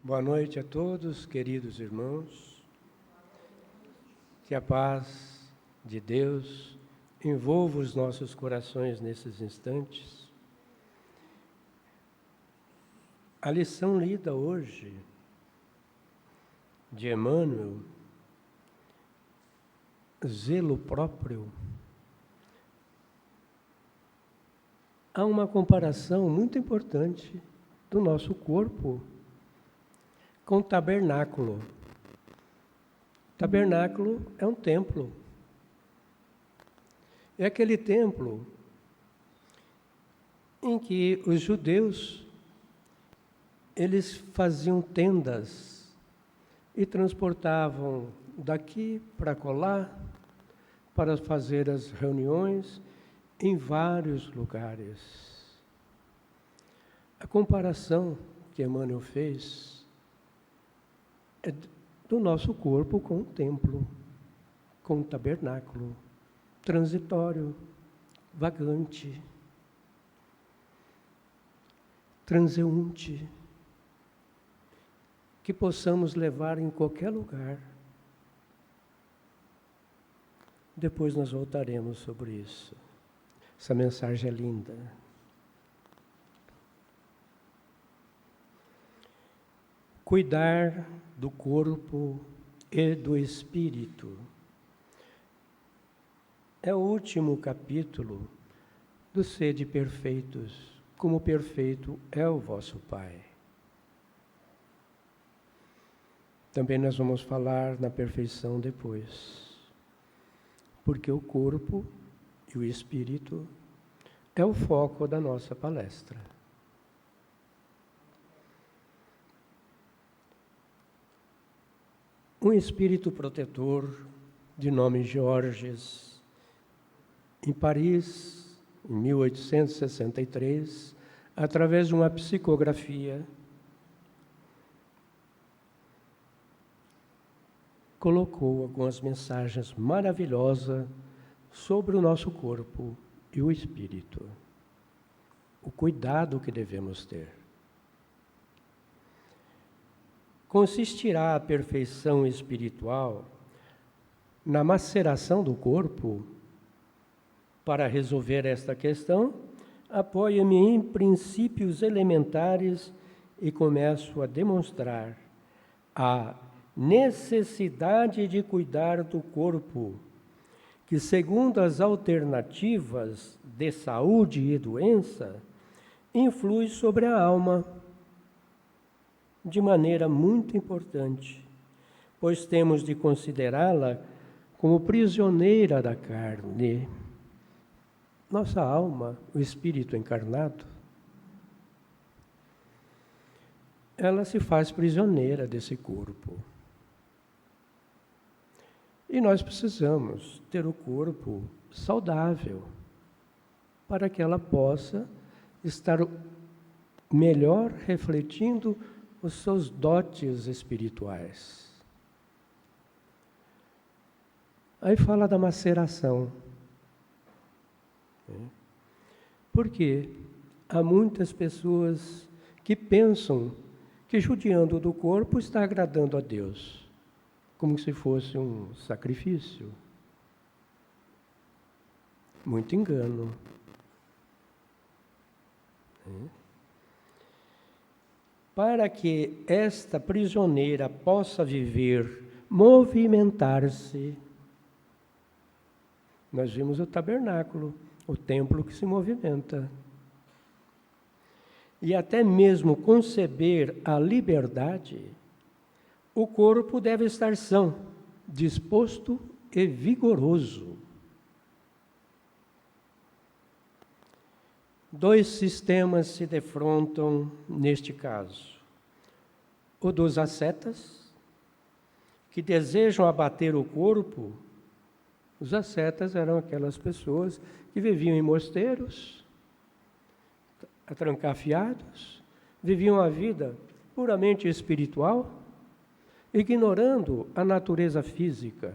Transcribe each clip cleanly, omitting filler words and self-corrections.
Boa noite a todos, queridos irmãos. Que a paz de Deus envolva os nossos corações nesses instantes. A lição lida hoje de Emmanuel, zelo próprio, há uma comparação muito importante do nosso corpo com o tabernáculo. Tabernáculo é um templo. É aquele templo em que os judeus eles faziam tendas e transportavam daqui para colar para fazer as reuniões em vários lugares. A comparação que Emmanuel fez é do nosso corpo com o templo, com o tabernáculo, transitório, vagante, transeunte, que possamos levar em qualquer lugar. Depois nós voltaremos sobre isso. Essa mensagem é linda. Cuidar do corpo e do espírito. É o último capítulo do Sede Perfeitos, como perfeito é o vosso Pai. Também nós vamos falar na perfeição depois, porque o corpo e o espírito é o foco da nossa palestra. Um espírito protetor, de nome Georges, em Paris, em 1863, através de uma psicografia, colocou algumas mensagens maravilhosas sobre o nosso corpo e o espírito. O cuidado que devemos ter. Consistirá a perfeição espiritual na maceração do corpo? Para resolver esta questão, apoio-me em princípios elementares e começo a demonstrar a necessidade de cuidar do corpo, que, segundo as alternativas de saúde e doença, influi sobre a alma de maneira muito importante, pois temos de considerá-la como prisioneira da carne. Nossa alma, o espírito encarnado, ela se faz prisioneira desse corpo. E nós precisamos ter o corpo saudável para que ela possa estar melhor refletindo os seus dotes espirituais. Aí fala da maceração. Porque há muitas pessoas que pensam que judiando do corpo está agradando a Deus, como se fosse um sacrifício. Muito engano. Para que esta prisioneira possa viver, movimentar-se, nós vimos o tabernáculo, o templo que se movimenta. E até mesmo conceber a liberdade, o corpo deve estar são, disposto e vigoroso. Dois sistemas se defrontam neste caso. O dos ascetas, que desejam abater o corpo. Os ascetas eram aquelas pessoas que viviam em mosteiros, atrancafiados, viviam a vida puramente espiritual, ignorando a natureza física.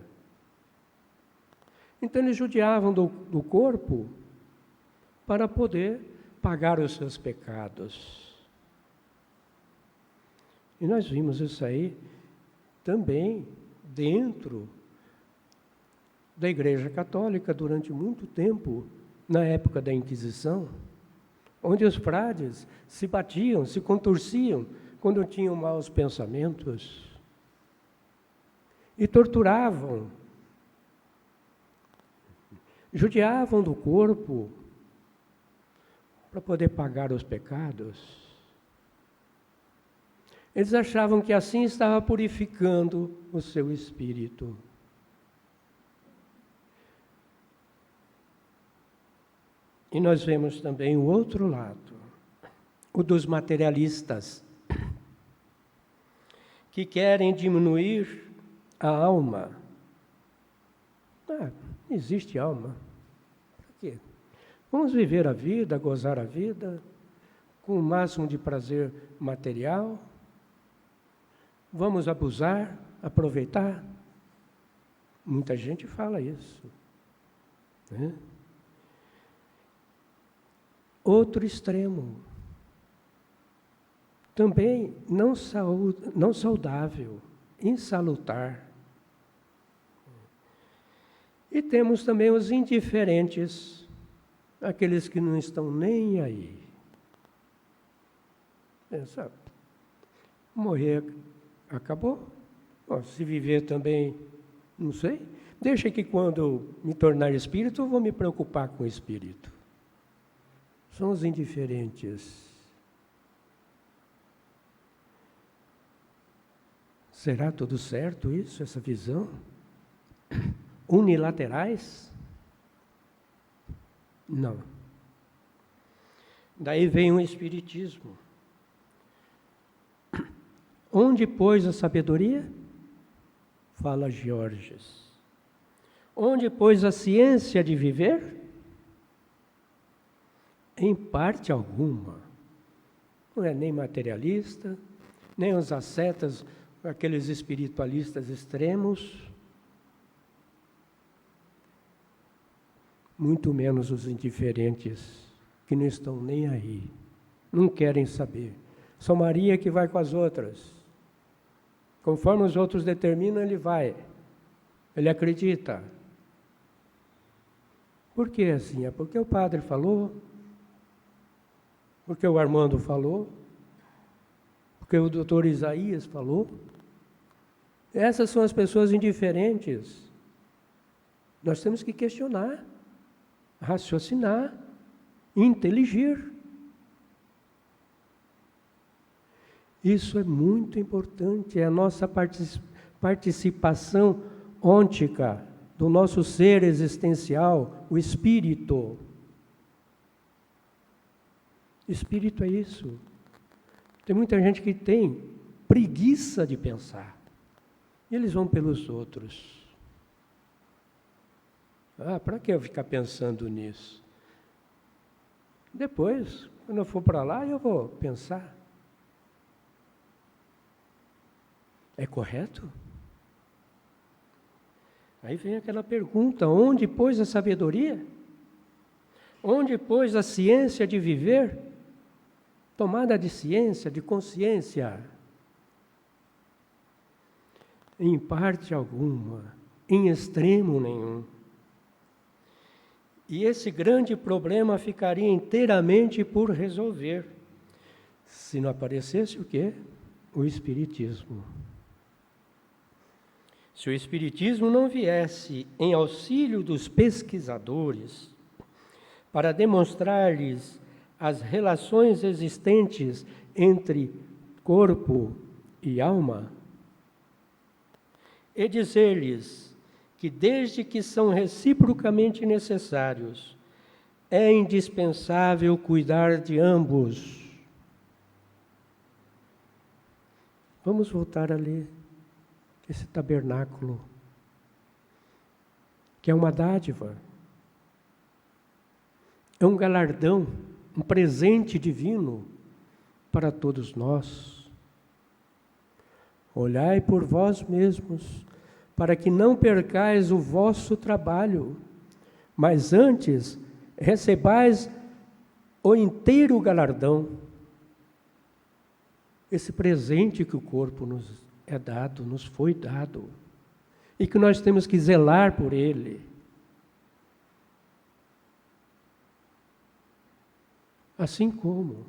Então eles judiavam do corpo para poder pagar os seus pecados. E nós vimos isso aí também dentro da Igreja Católica durante muito tempo, na época da Inquisição, onde os frades se batiam, se contorciam quando tinham maus pensamentos e torturavam, judiavam do corpo para poder pagar os pecados. Eles achavam que assim estava purificando o seu espírito. E nós vemos também o outro lado, o dos materialistas, que querem diminuir a alma. Existe alma. Para quê? Vamos viver a vida, gozar a vida, com o máximo de prazer material. Vamos abusar, aproveitar. Muita gente fala isso, né? Outro extremo, também não saudável, insalutar. E temos também os indiferentes, aqueles que não estão nem aí. Pensa, morrer acabou. Se viver também, não sei. Deixa que quando me tornar espírito, eu vou me preocupar com o espírito. São os indiferentes. Será tudo certo isso, essa visão? Unilaterais? Não. Daí vem o espiritismo. Onde pôs a sabedoria? Fala Georges. Onde pôs a ciência de viver? Em parte alguma. Não é nem materialista, nem os ascetas, aqueles espiritualistas extremos, muito menos os indiferentes, que não estão nem aí, não querem saber. São Maria que vai com as outras. Conforme os outros determinam, ele vai. Ele acredita. Por que assim? É porque o padre falou, porque o Armando falou, porque o doutor Isaías falou. Essas são as pessoas indiferentes. Nós temos que questionar, raciocinar, inteligir. Isso é muito importante, é a nossa participação ôntica do nosso ser existencial, o espírito. Espírito é isso. Tem muita gente que tem preguiça de pensar. E eles vão pelos outros. Para que eu ficar pensando nisso? Depois, quando eu for para lá, eu vou pensar. É correto? Aí vem aquela pergunta: onde pôs a sabedoria? Onde pôs a ciência de viver? Tomada de ciência, de consciência? Em parte alguma, em extremo nenhum. E esse grande problema ficaria inteiramente por resolver, se não aparecesse o quê? O Espiritismo. Se o Espiritismo não viesse em auxílio dos pesquisadores para demonstrar-lhes as relações existentes entre corpo e alma, e dizer-lhes que, desde que são reciprocamente necessários, é indispensável cuidar de ambos. Vamos voltar a ler esse tabernáculo, que é uma dádiva, é um galardão, um presente divino para todos nós. Olhai por vós mesmos, para que não percais o vosso trabalho, mas antes recebais o inteiro galardão. esse presente que o corpo nos é dado, nos foi dado, e que nós temos que zelar por ele. Assim como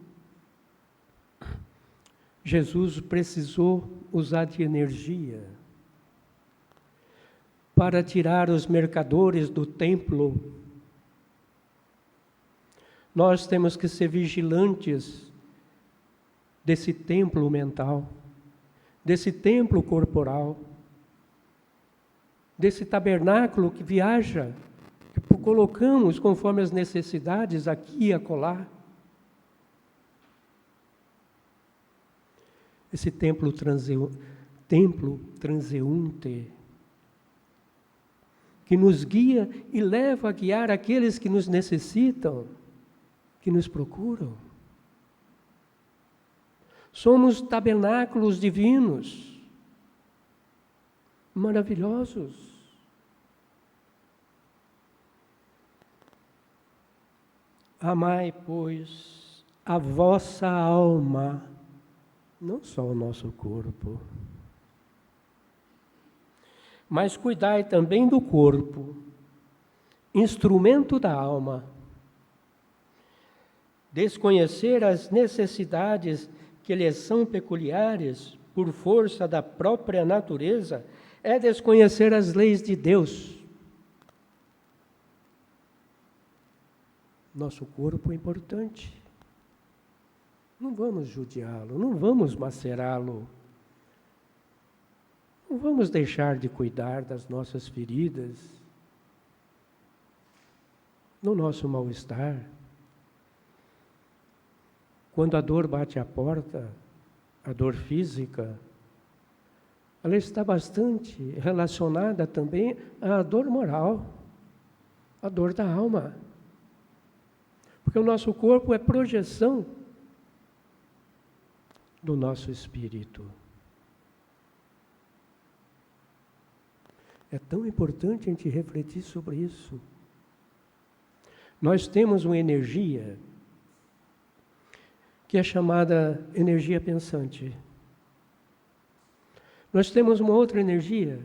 Jesus precisou usar de energia para tirar os mercadores do templo, nós temos que ser vigilantes desse templo mental, desse templo corporal, desse tabernáculo que viaja, que colocamos conforme as necessidades aqui e acolá. Esse templo transeunte, que nos guia e leva a guiar aqueles que nos necessitam, que nos procuram. Somos tabernáculos divinos, maravilhosos. Amai, pois, a vossa alma, não só o nosso corpo, mas cuidai também do corpo, instrumento da alma. Desconhecer as necessidades que lhes são peculiares por força da própria natureza é desconhecer as leis de Deus. Nosso corpo é importante. Não vamos judiá-lo, não vamos macerá-lo. Não vamos deixar de cuidar das nossas feridas, do nosso mal-estar. Quando a dor bate à porta, a dor física, ela está bastante relacionada também à dor moral, à dor da alma. Porque o nosso corpo é projeção do nosso espírito. É tão importante a gente refletir sobre isso. Nós temos uma energia que é chamada energia pensante. Nós temos uma outra energia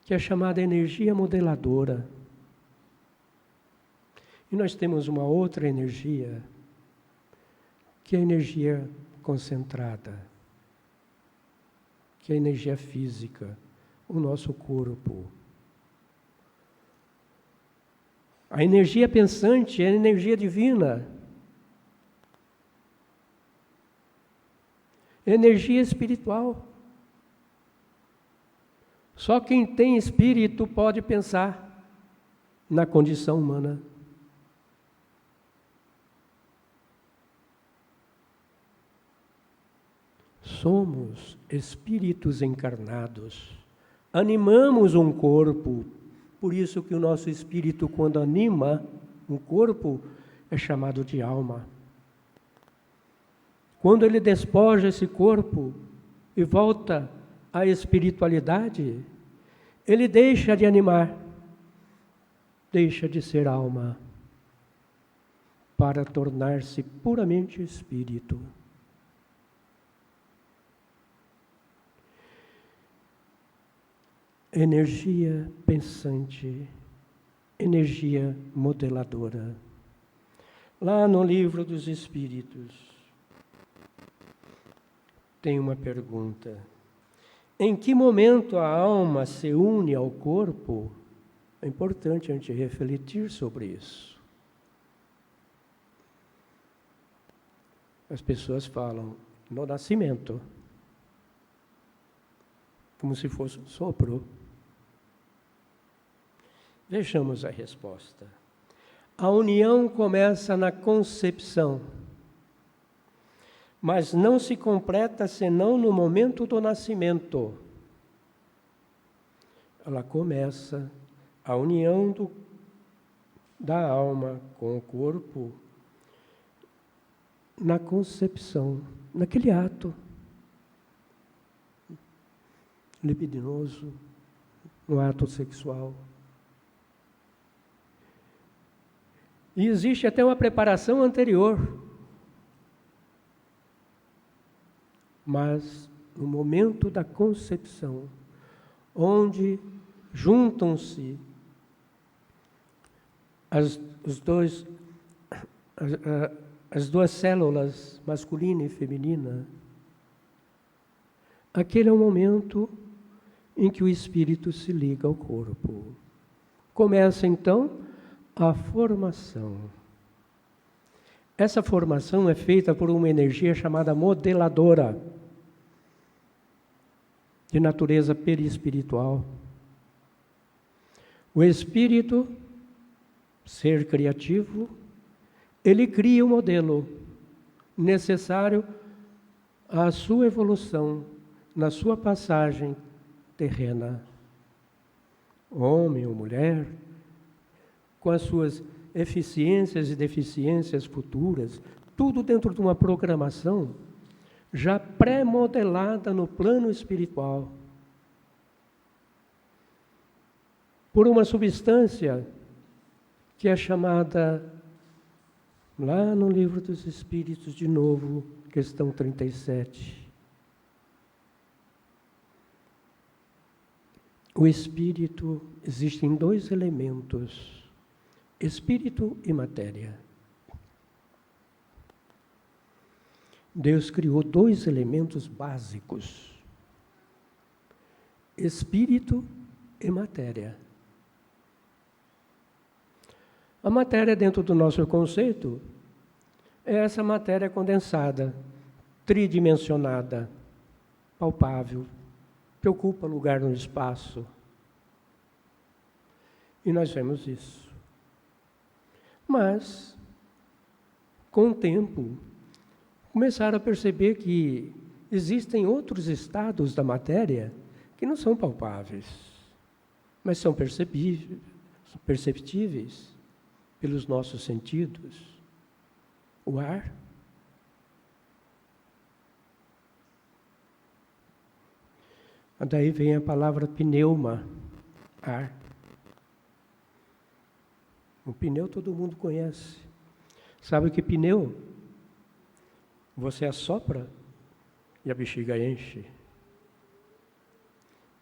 que é chamada energia modeladora. E nós temos uma outra energia que é a energia concentrada, que é a energia física, o nosso corpo. A energia pensante é a energia divina. Energia espiritual. Só quem tem espírito pode pensar na condição humana. Somos espíritos encarnados. Animamos um corpo. Por isso que o nosso espírito, quando anima um corpo, é chamado de alma. Quando ele despoja esse corpo e volta à espiritualidade, ele deixa de animar, deixa de ser alma, para tornar-se puramente espírito. Energia pensante, energia modeladora. Lá no Livro dos Espíritos, tem uma pergunta. Em que momento a alma se une ao corpo? É importante a gente refletir sobre isso. As pessoas falam no nascimento, como se fosse um sopro. Vejamos a resposta. A união começa na concepção, mas não se completa senão no momento do nascimento. Ela começa, a união da alma com o corpo, na concepção, naquele ato libidinoso, no ato sexual. E existe até uma preparação anterior. mas no momento da concepção, onde juntam-se as duas células, masculina e feminina, aquele é o momento em que o espírito se liga ao corpo. Começa então a formação. Essa formação é feita por uma energia chamada modeladora, de natureza perispiritual. O espírito, ser criativo, ele cria o modelo necessário à sua evolução, na sua passagem terrena. Homem ou mulher, com as suas eficiências e deficiências futuras, tudo dentro de uma programação já pré-modelada no plano espiritual, por uma substância que é chamada, lá no Livro dos Espíritos, de novo, questão 37. O espírito, existem dois elementos, espírito e matéria. Deus criou dois elementos básicos, espírito e matéria. A matéria, dentro do nosso conceito, é essa matéria condensada, tridimensionada, palpável, que ocupa lugar no espaço. E nós vemos isso. Mas, com o tempo, começaram a perceber que existem outros estados da matéria que não são palpáveis, mas são perceptíveis pelos nossos sentidos. O ar, daí vem a palavra pneuma, ar. O pneu todo mundo conhece. Sabe o que pneu? Você assopra e a bexiga enche.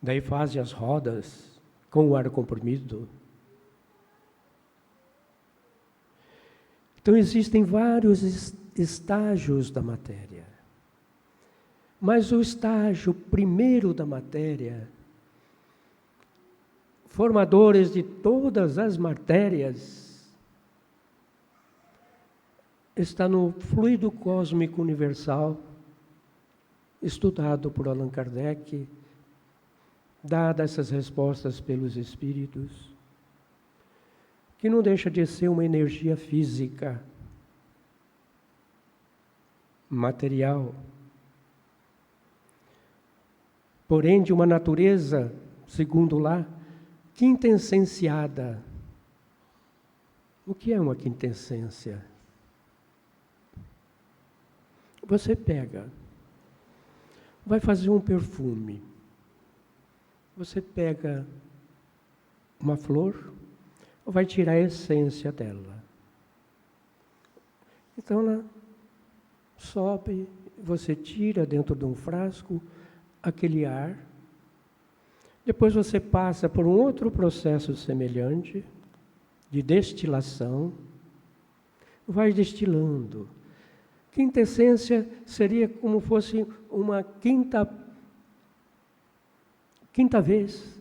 Daí fazem as rodas com o ar comprimido. Então existem vários estágios da matéria. Mas o estágio primeiro da matéria, formadores de todas as matérias, está no fluido cósmico universal, estudado por Allan Kardec, dadas essas respostas pelos espíritos, que não deixa de ser uma energia física, material, porém de uma natureza, segundo lá, quintessenciada. O que é uma quintessência? Você pega, vai fazer um perfume. Você pega uma flor, vai tirar a essência dela. Então ela sobe, você tira dentro de um frasco aquele ar. Depois você passa por um outro processo semelhante, de destilação, vai destilando. Quintessência seria como fosse uma quinta vez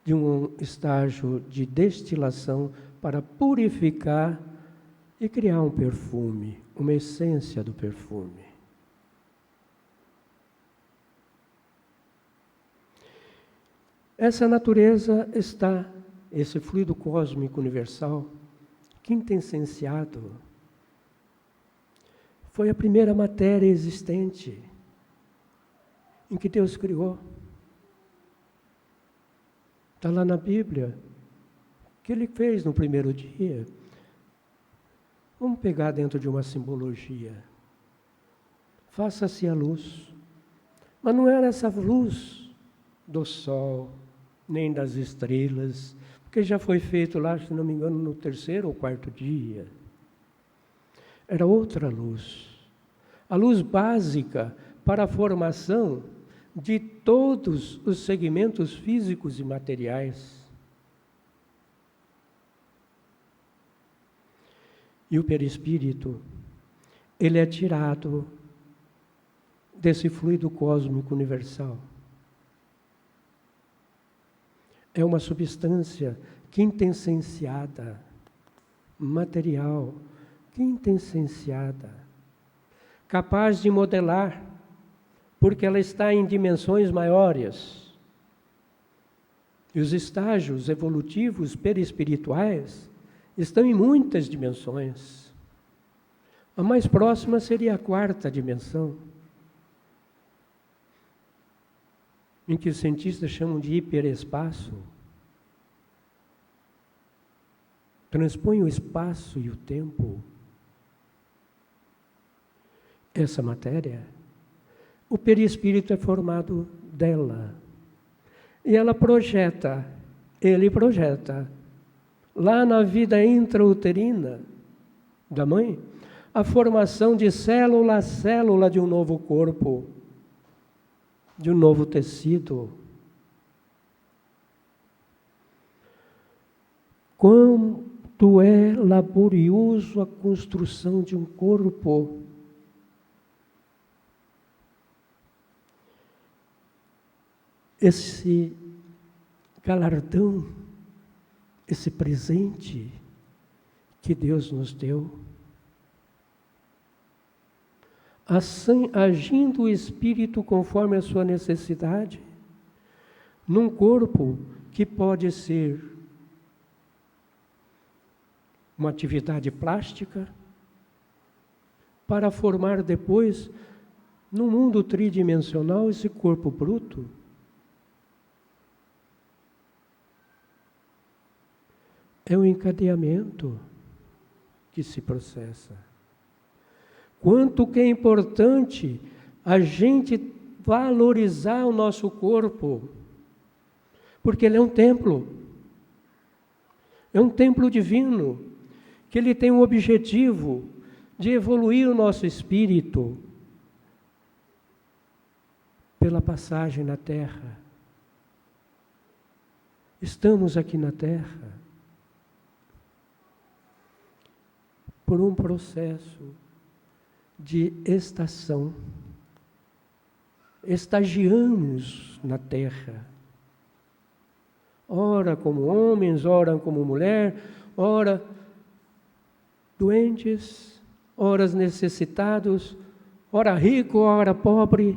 de um estágio de destilação para purificar e criar um perfume, uma essência do perfume. Essa natureza está, esse fluido cósmico universal, quintessenciado, foi a primeira matéria existente em que Deus criou. Está lá na Bíblia, o que Ele fez no primeiro dia. Vamos pegar dentro de uma simbologia. Faça-se a luz. Mas não era essa luz do sol, nem das estrelas, porque já foi feito lá, se não me engano, no terceiro ou quarto dia. Era outra luz. A luz básica para a formação de todos os segmentos físicos e materiais. E o perispírito, ele é tirado desse fluido cósmico universal. É uma substância quintessenciada, material, quintessenciada, capaz de modelar, porque ela está em dimensões maiores. E os estágios evolutivos perispirituais estão em muitas dimensões. A mais próxima seria a 4ª dimensão, em que os cientistas chamam de hiperespaço. Transpõe o espaço e o tempo. Essa matéria, o perispírito é formado dela. E ela projeta, ele projeta, lá na vida intrauterina da mãe, a formação de célula a célula de um novo corpo, de um novo tecido. Quanto é laborioso a construção de um corpo. Esse galardão, esse presente que Deus nos deu, agindo o Espírito conforme a sua necessidade, num corpo que pode ser uma atividade plástica, para formar depois, no mundo tridimensional, esse corpo bruto. É um encadeamento que se processa. Quanto que é importante a gente valorizar o nosso corpo, porque ele é um templo divino, que ele tem o objetivo de evoluir o nosso espírito pela passagem na Terra. Estamos aqui na Terra por um processo de estação. Estagiamos na Terra. Ora como homens, ora como mulher, ora doentes, ora necessitados, ora rico, ora pobre,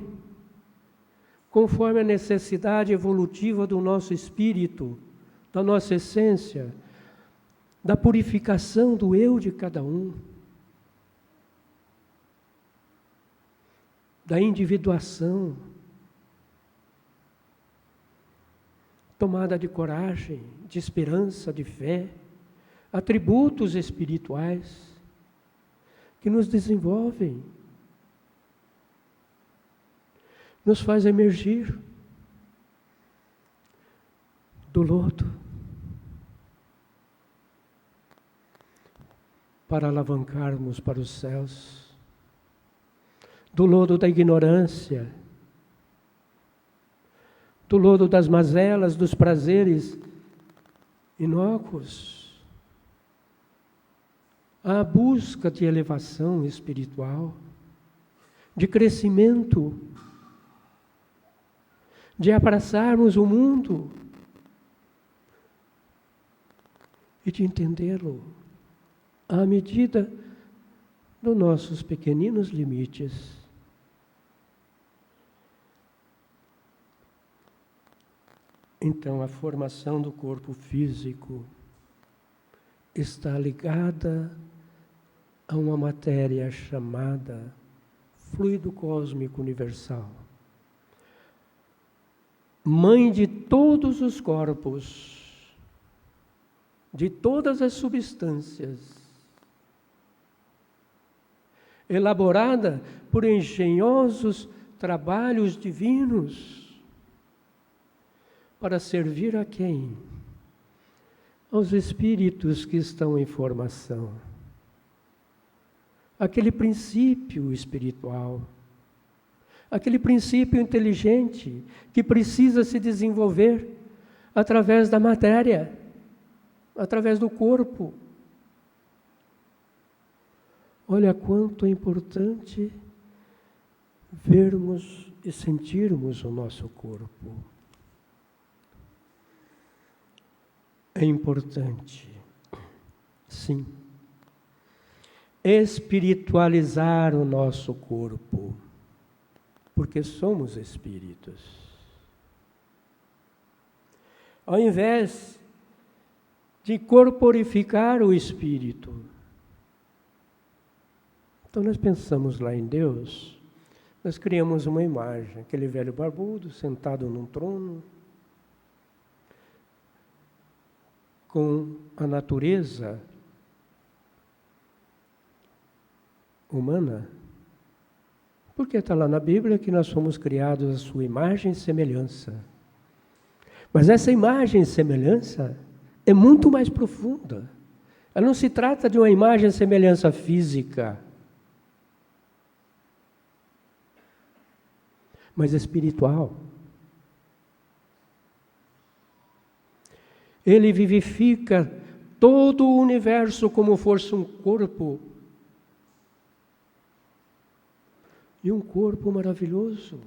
conforme a necessidade evolutiva do nosso espírito, da nossa essência, da purificação do eu de cada um, da individuação, tomada de coragem, de esperança, de fé, atributos espirituais que nos desenvolvem, nos faz emergir do lodo, para alavancarmos para os céus, do lodo da ignorância, do lodo das mazelas, dos prazeres inócuos, à busca de elevação espiritual, de crescimento, de abraçarmos o mundo e de entendê-lo à medida dos nossos pequeninos limites. Então, a formação do corpo físico está ligada a uma matéria chamada fluido cósmico universal. Mãe de todos os corpos, de todas as substâncias, elaborada por engenhosos trabalhos divinos, para servir a quem? Aos espíritos que estão em formação. Aquele princípio espiritual, aquele princípio inteligente que precisa se desenvolver através da matéria, através do corpo. Olha quanto é importante vermos e sentirmos o nosso corpo. É importante, sim, espiritualizar o nosso corpo, porque somos espíritos. Ao invés de corporificar o espírito, então nós pensamos lá em Deus, nós criamos uma imagem, aquele velho barbudo sentado num trono, com a natureza humana, porque está lá na Bíblia que nós fomos criados à sua imagem e semelhança. Mas essa imagem e semelhança é muito mais profunda. Ela não se trata de uma imagem e semelhança física, mas espiritual. Ele vivifica todo o universo como fosse um corpo. E um corpo maravilhoso.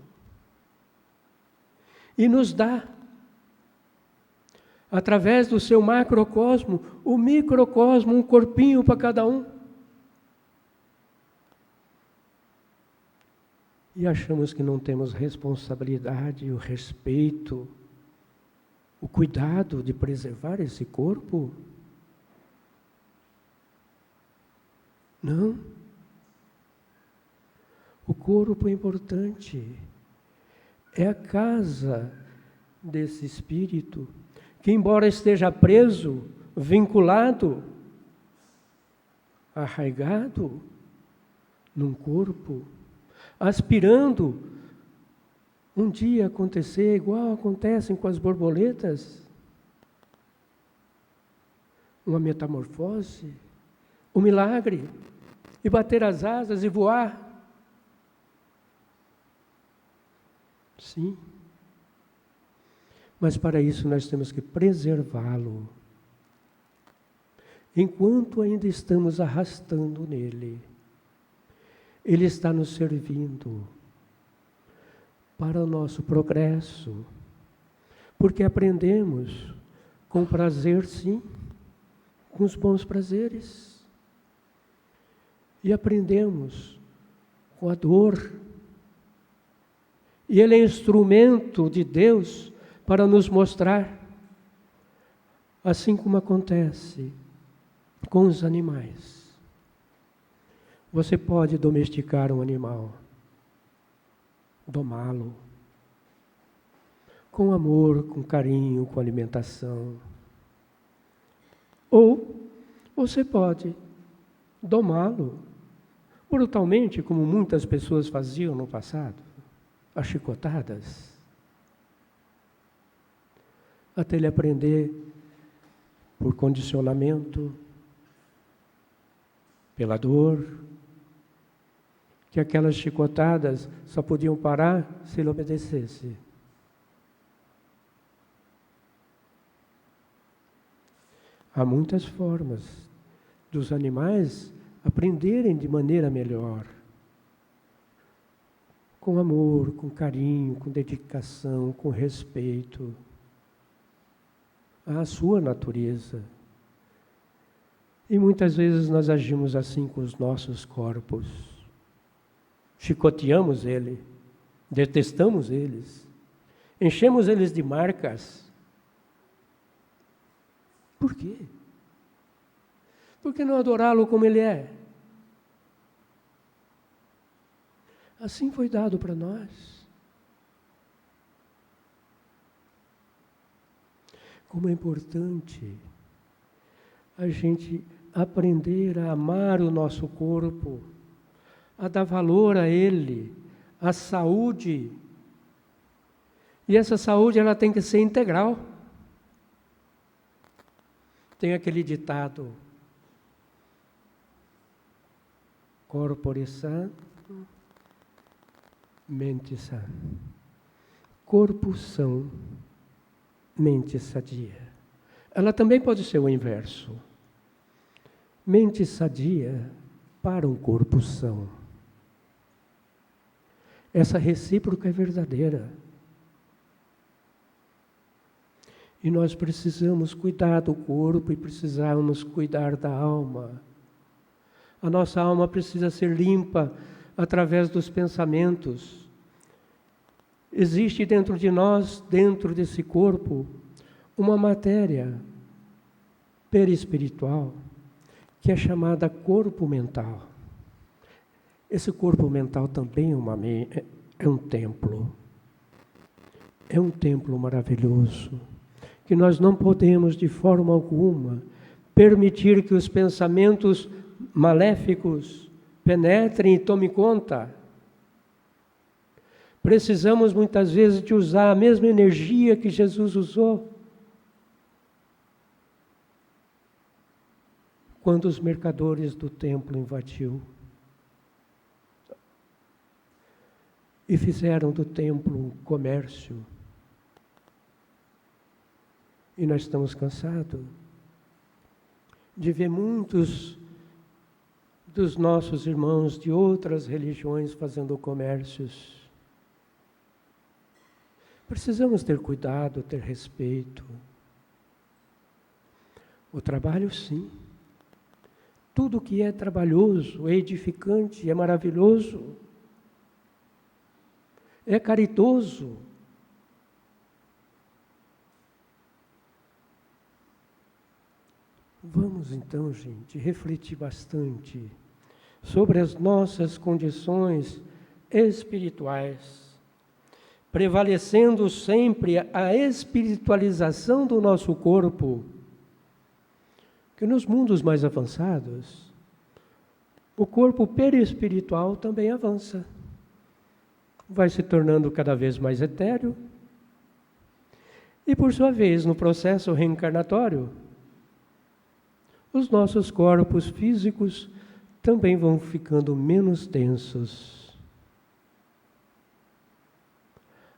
E nos dá, através do seu macrocosmo, o microcosmo, um corpinho para cada um. E achamos que não temos responsabilidade, o respeito, o cuidado de preservar esse corpo? Não. O corpo é importante. É a casa desse espírito, que embora esteja preso, vinculado, arraigado num corpo, aspirando um dia acontecer igual acontecem com as borboletas, uma metamorfose, um milagre, e bater as asas e voar. Sim. Mas para isso nós temos que preservá-lo. Enquanto ainda estamos arrastando nele, ele está nos servindo para o nosso progresso, porque aprendemos com prazer, sim, com os bons prazeres, e aprendemos com a dor, e ele é instrumento de Deus para nos mostrar, assim como acontece com os animais. Você pode domesticar um animal, domá-lo, com amor, com carinho, com alimentação. Ou você pode domá-lo brutalmente, como muitas pessoas faziam no passado, às chicotadas, até ele aprender por condicionamento, pela dor, que aquelas chicotadas só podiam parar se ele obedecesse. Há muitas formas dos animais aprenderem de maneira melhor, com amor, com carinho, com dedicação, com respeito à sua natureza. E muitas vezes nós agimos assim com os nossos corpos. Chicoteamos ele, detestamos eles, enchemos eles de marcas. Por quê? Por que não adorá-lo como ele é? Assim foi dado para nós. Como é importante a gente aprender a amar o nosso corpo, a dar valor a ele, a saúde. E essa saúde ela tem que ser integral. Tem aquele ditado: corpore sano, mente sã. Corpo são, mente sadia. Ela também pode ser o inverso. Mente sadia para um corpo são. Essa recíproca é verdadeira. E nós precisamos cuidar do corpo e precisamos cuidar da alma. A nossa alma precisa ser limpa através dos pensamentos. Existe dentro de nós, dentro desse corpo, uma matéria perispiritual que é chamada corpo mental. Esse corpo mental também é um templo. É um templo maravilhoso, que nós não podemos de forma alguma permitir que os pensamentos maléficos penetrem e tomem conta. Precisamos muitas vezes de usar a mesma energia que Jesus usou quando os mercadores do templo invadiu e fizeram do templo um comércio. E nós estamos cansados de ver muitos dos nossos irmãos de outras religiões fazendo comércios. Precisamos ter cuidado, ter respeito. O trabalho, sim. Tudo que é trabalhoso, é edificante, é maravilhoso, é caritoso. Vamos então, gente, refletir bastante sobre as nossas condições espirituais, prevalecendo sempre a espiritualização do nosso corpo, que nos mundos mais avançados, o corpo perispiritual também avança, vai se tornando cada vez mais etéreo, e por sua vez, no processo reencarnatório, os nossos corpos físicos também vão ficando menos densos.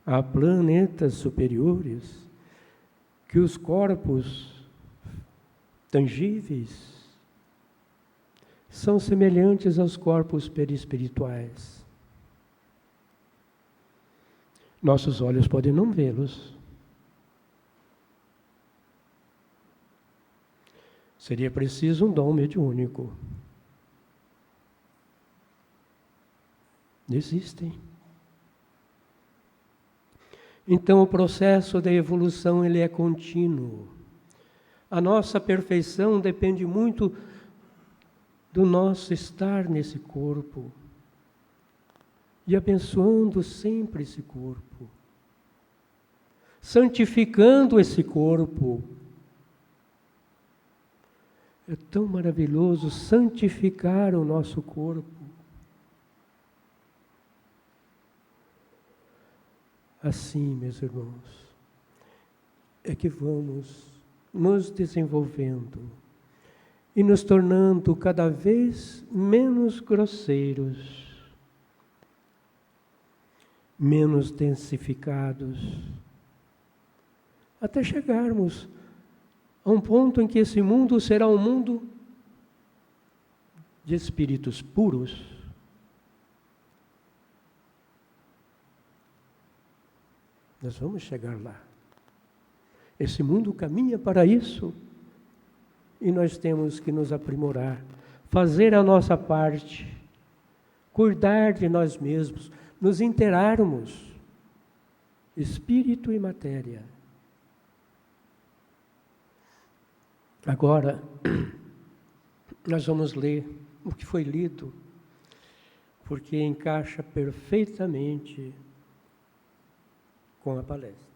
Há planetas superiores que os corpos tangíveis são semelhantes aos corpos perispirituais. Nossos olhos podem não vê-los. Seria preciso um dom mediúnico. Existem. Então o processo da evolução ele é contínuo. A nossa perfeição depende muito do nosso estar nesse corpo e abençoando sempre esse corpo, santificando esse corpo. É tão maravilhoso santificar o nosso corpo. Assim, meus irmãos, é que vamos nos desenvolvendo e nos tornando cada vez menos grosseiros, menos densificados, até chegarmos a um ponto em que esse mundo será um mundo de espíritos puros. Nós vamos chegar lá. Esse mundo caminha para isso e nós temos que nos aprimorar, fazer a nossa parte, cuidar de nós mesmos, nos inteirarmos, espírito e matéria. Agora, nós vamos ler o que foi lido, porque encaixa perfeitamente com a palestra.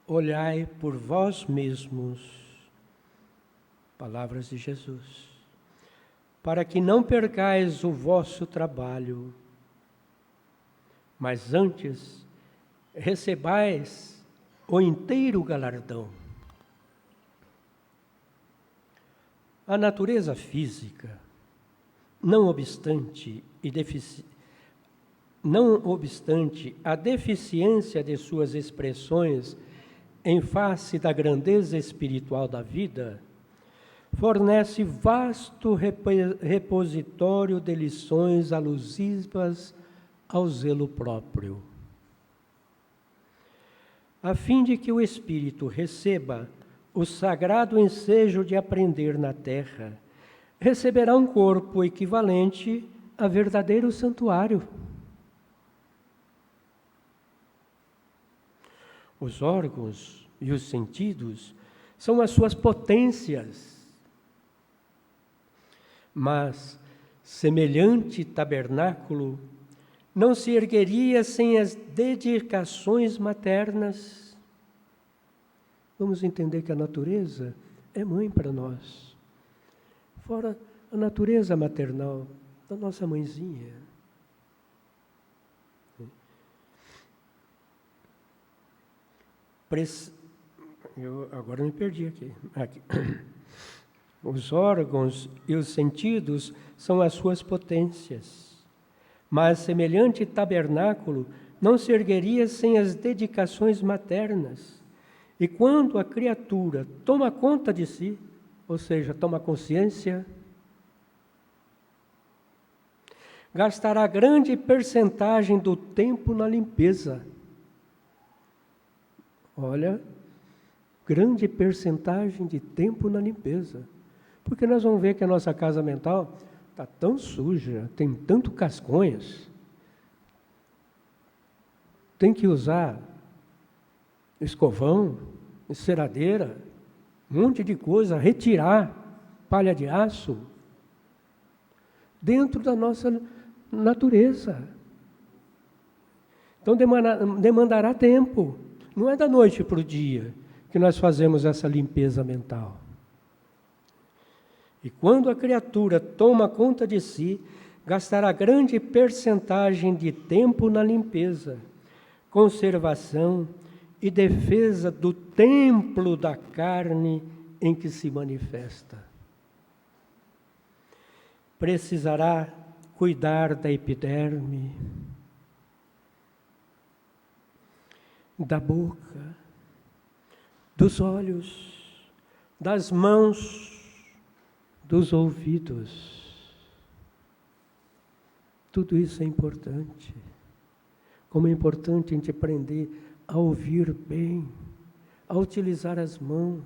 Olhai por vós mesmos, palavras de Jesus, para que não percais o vosso trabalho, mas antes recebais o inteiro galardão. A natureza física, não obstante a deficiência de suas expressões em face da grandeza espiritual da vida, fornece vasto repositório de lições alusivas ao zelo próprio. A fim de que o espírito receba o sagrado ensejo de aprender na terra, receberá um corpo equivalente a verdadeiro santuário. Os órgãos e os sentidos são as suas potências, mas semelhante tabernáculo não se ergueria sem as dedicações maternas. Vamos entender que a natureza é mãe para nós. Fora a natureza maternal da nossa mãezinha. Agora me perdi aqui. Os órgãos e os sentidos são as suas potências. Mas semelhante tabernáculo não se ergueria sem as dedicações maternas. E quando a criatura toma conta de si, ou seja, toma consciência, gastará grande percentagem do tempo na limpeza. Olha, grande percentagem de tempo na limpeza. Porque nós vamos ver que a nossa casa mental está tão suja, tem tanto casconhas, tem que usar escovão, enceradeira, um monte de coisa, retirar palha de aço dentro da nossa natureza. Então demandará tempo. Não é da noite para o dia que nós fazemos essa limpeza mental. E quando a criatura toma conta de si, gastará grande percentagem de tempo na limpeza, conservação e defesa do templo da carne em que se manifesta. Precisará cuidar da epiderme, da boca, dos olhos, das mãos, dos ouvidos. Tudo isso é importante. Como é importante a gente aprender a ouvir bem, a utilizar as mãos,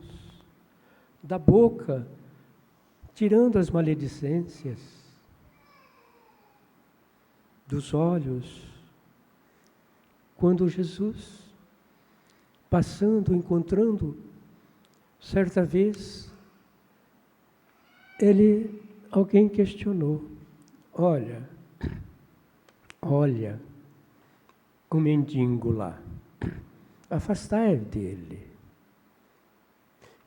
da boca, tirando as maledicências, dos olhos. Quando Jesus, passando, encontrando, certa vez, alguém questionou, olha, o mendigo lá, afastai dele.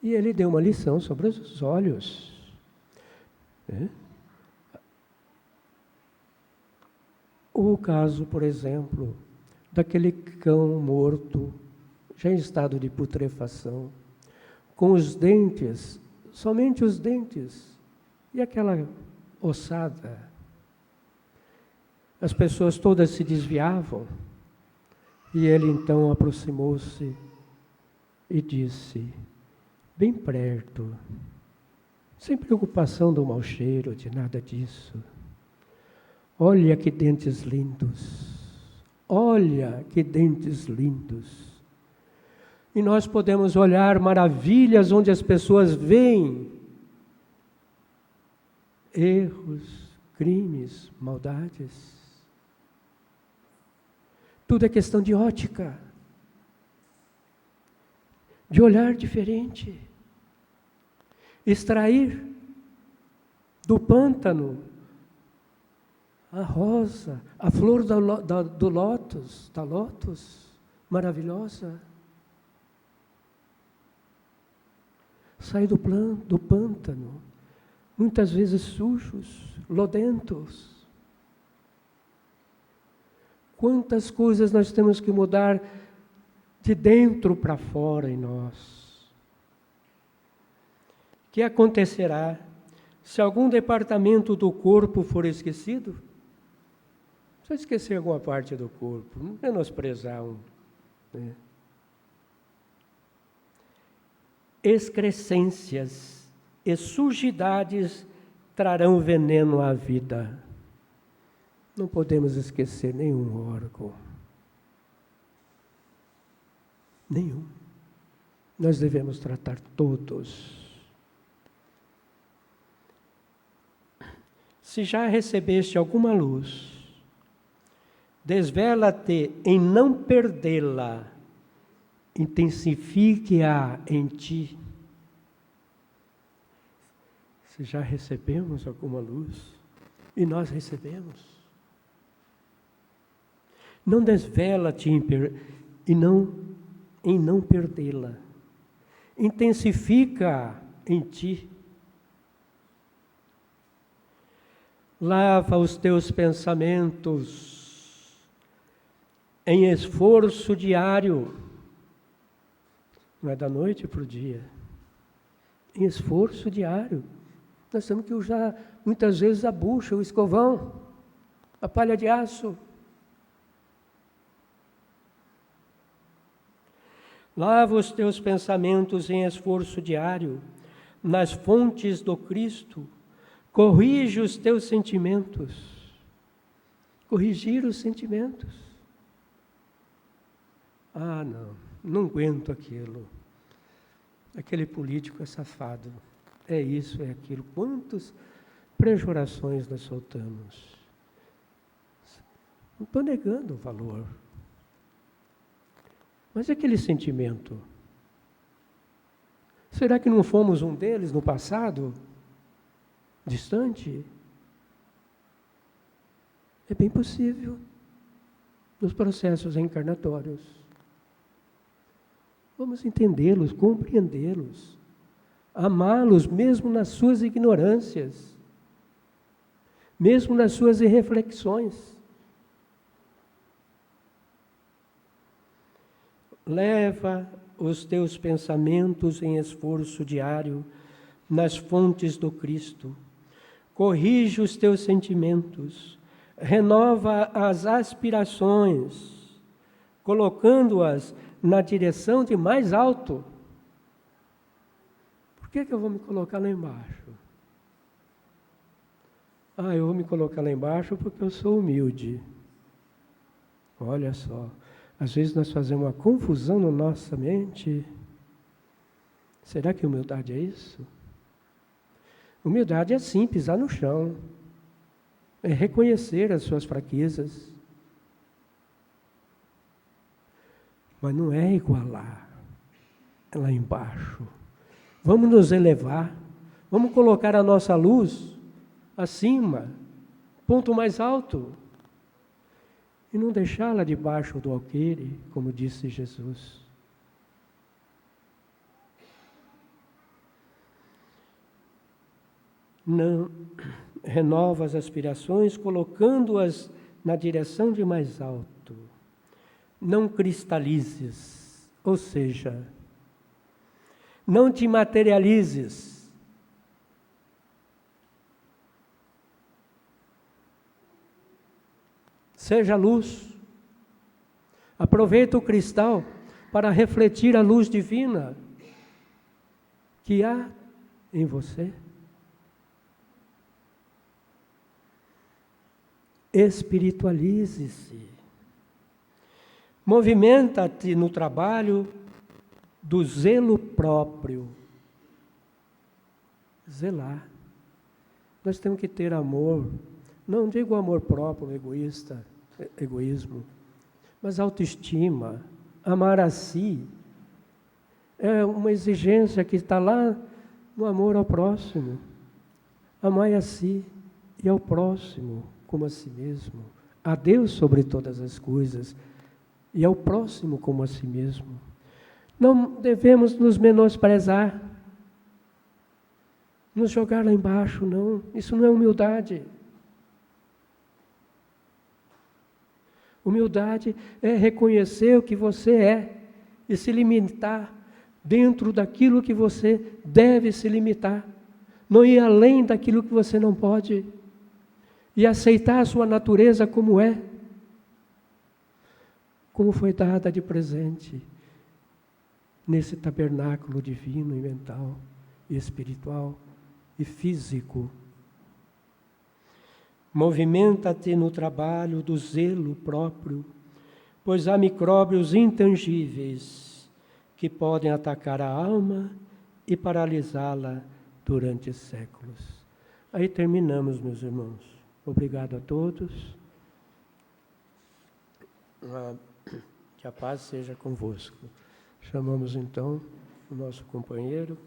E ele deu uma lição sobre os olhos. O caso, por exemplo, daquele cão morto, já em estado de putrefação, com os dentes, somente os dentes, e aquela ossada. As pessoas todas se desviavam, e ele então aproximou-se e disse, bem perto, sem preocupação do mau cheiro, de nada disso, olha que dentes lindos, olha que dentes lindos. E nós podemos olhar maravilhas onde as pessoas veem erros, crimes, maldades. Tudo é questão de ótica, de olhar diferente. Extrair do pântano a rosa, a flor do lótus, da lótus, maravilhosa. Sai do pântano, muitas vezes sujos, lodentos. Quantas coisas nós temos que mudar de dentro para fora em nós. O que acontecerá se algum departamento do corpo for esquecido? Se eu esquecer alguma parte do corpo, não menosprezar né? Excrescências e sujidades trarão veneno à vida. Não podemos esquecer nenhum órgão. Nenhum. Nós devemos tratar todos. Se já recebeste alguma luz, desvela-te em não perdê-la, intensifique-a em ti. Se já recebemos alguma luz, e nós recebemos, não desvela-te em não perdê-la, intensifica em ti. Lava os teus pensamentos em esforço diário. Não é da noite para o dia. Em esforço diário. Nós temos que usar muitas vezes a bucha, o escovão, a palha de aço. Lava os teus pensamentos em esforço diário, nas fontes do Cristo. Corrige os teus sentimentos. Corrigir os sentimentos. Ah, não aguento aquilo. Aquele político é safado. É isso, é aquilo. Quantas pejorações nós soltamos. Não estou negando o valor. Mas aquele sentimento, será que não fomos um deles no passado? Distante? É bem possível. Nos processos reencarnatórios. Vamos entendê-los, compreendê-los, amá-los mesmo nas suas ignorâncias, mesmo nas suas irreflexões. Leva os teus pensamentos em esforço diário nas fontes do Cristo. Corrige os teus sentimentos. Renova as aspirações, colocando-as na direção de mais alto. Por que eu vou me colocar lá embaixo? Eu vou me colocar lá embaixo porque eu sou humilde. Olha só. Às vezes nós fazemos uma confusão na nossa mente. Será que humildade é isso? Humildade é sim pisar no chão. É reconhecer as suas fraquezas. Mas não é igualar. É lá embaixo. Vamos nos elevar. Vamos colocar a nossa luz acima. Ponto mais alto. E não deixá-la debaixo do alqueire, como disse Jesus. Não renova as aspirações, colocando-as na direção de mais alto. Não cristalizes, ou seja, não te materializes. Seja luz. Aproveita o cristal para refletir a luz divina que há em você. Espiritualize-se. Movimenta-te no trabalho do zelo próprio. Zelar. Nós temos que ter amor. Não digo amor próprio, egoísmo, mas autoestima, amar a si. É uma exigência que está lá no amor ao próximo. Amai a si e ao próximo como a si mesmo. A Deus sobre todas as coisas e ao próximo como a si mesmo. Não devemos nos menosprezar, nos jogar lá embaixo, não. Isso não é humildade. Humildade é reconhecer o que você é e se limitar dentro daquilo que você deve se limitar. Não ir além daquilo que você não pode. E aceitar a sua natureza como é. Como foi dada de presente nesse tabernáculo divino e mental, e espiritual e físico. Movimenta-te no trabalho do zelo próprio, pois há micróbios intangíveis que podem atacar a alma e paralisá-la durante séculos. Aí terminamos, meus irmãos. Obrigado a todos. Que a paz seja convosco. Chamamos então o nosso companheiro.